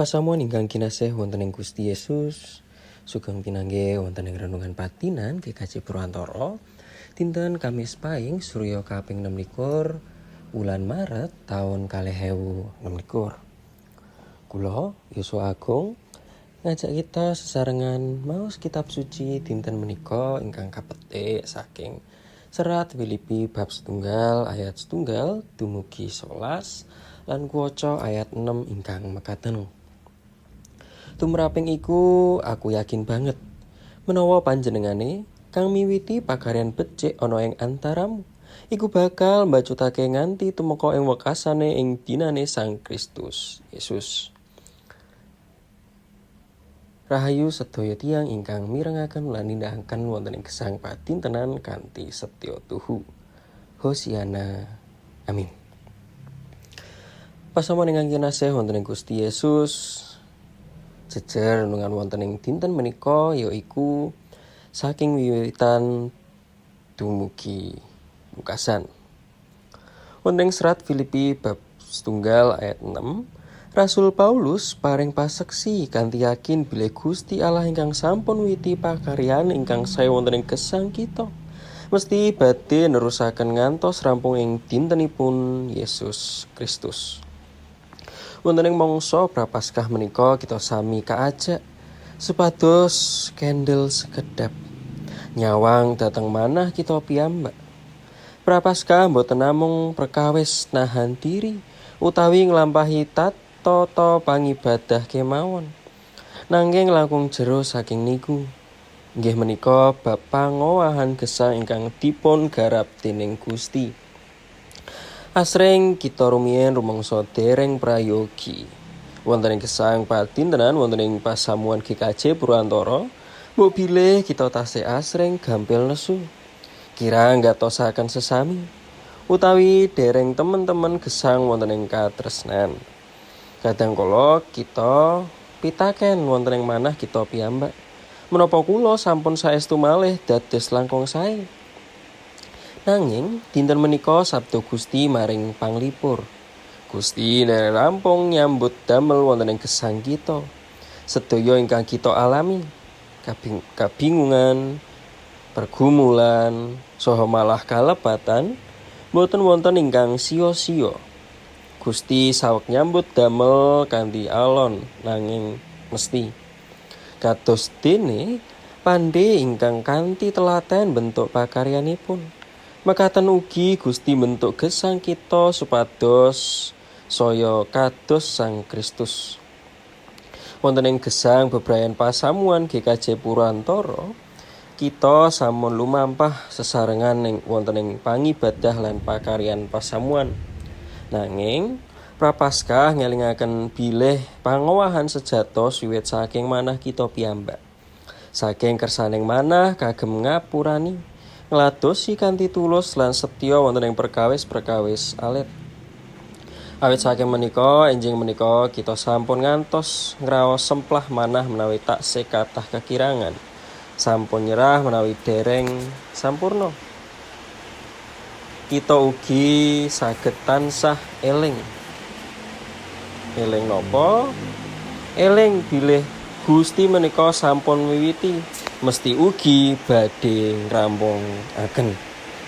Pasamuan ingkang kinasih wonten ing Gusti Yesus, sugeng pinanggih wonten ing renungan patinan GKJ Purwantara dinten Kamis Pahing Surya kaping 26 wulan Maret taun 2026. Kula Yuswa Agung ngajak kita sesarengan maos kitab suci dinten menika ingkang kapetik saking Serat Filipi bab 1 ayat 1 dumugi 11 lan kuwaca ayat 6 ingkang mekaten. Tumraping iku aku yakin banget menawa panjenengane kang miwiti pakaryan becik ana ing antaramu iku bakal mbacutake nganti tumeka ing wekasane ing dinane Sang Kristus Yesus. Rahayu sedaya tiyang ingkang mirengaken lan nindakaken wonten ing gesang padintenan kanthi setya tuhu. Hosiana. Amin. Pasamuan ingkang kinasih wonten ing Gusti Yesus, jejer renungan wonten ing dinten menika yaiku saking wiwitan dumugi pungkasan. Wonten ing Serat Filipi bab 1 ayat 6, Rasul Paulus paring paseksi kanthi yakin bilih Gusti Allah ingkang sampun witi pakaryan ingkang sae wonten ing gesang kita mesti badhe nerusaken ngantos rampung ing dintenipun Yesus Kristus. Wonten ing mangsa prapaskah menika kita sami kaajak supados kendel sekedap nyawang dhateng manah kita piyambak. Prapaskah boten namung perkawis nahan diri utawi nglampahi tata pangibadah kemawon, nanging langkung jero saking niku inggih menika bab pangowahan gesang ingkang dipun garap dening Gusti. Asring kita rumiyin rumangsa dereng prayogi wonten ing gesang padintenan wonten ing pasamuan GKJ Purwantara, mbok bilih kita tasih asring gampil nesu kira nggatosaken sesami utawi dereng temen-temen gesang wonten ing katresnan. Kadangkala kita pitaken wonten ing manah kita piyambak, menapa kula sampun saestu malih dados langkung sae. Nanging dinten menika sabda Gusti maring panglipur. Gusti nderek rampung nyambut damel wonten ing gesang kita. Sedaya ingkang kita alami, kabingungan, pergumulan, saha malah kalepatan, boten wonten ingkang sia-sia. Gusti saweg nyambut damel kanthi alon nanging mesti. Kados dene pandhe ingkang kanthi telaten bentuk pakaryanipun. Mekaten ugi Gusti bentuk gesang kita supados saya kados Sang Kristus. Wonten ing gesang bebrayan pasamuan GKJ Purwantara, kita sampun lumampah sesarengan wonten ing pangibadah lan pakaryan pasamuan. Nanging prapaskah ngelingaken bilih pangowahan sejatos wiwit saking manah kita piyambak. Saking kersaning manah kagem ngapurani, ngladosi kanthi tulus lan setya wonten ing perkawis-perkawis alit. Awit saking menika, enjing menika kita sampun ngantos ngraos semplah manah menawi taksih kathah kekirangan. Sampun nyerah menawi dereng sampurna. Kita ugi saged tansah eling. Eling napa? Eling bilih Gusti menika sampun wiwiti, mesti ugi badhe ngrampungaken.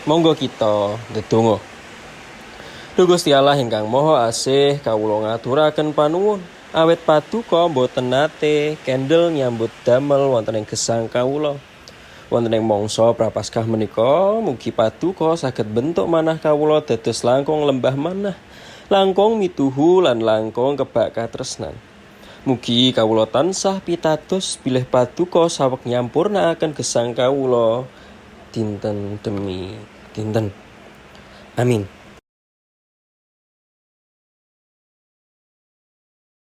Monggo kita ndedonga. Duh Gusti Allah ingkang Maha Asih, kawula ngaturaken panuwun awit paduka boten nate kendel nyambut damel wonten ing gesang kawula. Wonten ing mangsa prapaskah menika mugi paduka saged bentuk manah kawula dados langkung lembah manah, langkung mituhu lan langkung kebak katresnan. Mugi kawula tansah pitados bilih paduka saweg nyampurnakaken gesang kawula dinten demi dinten. Amin.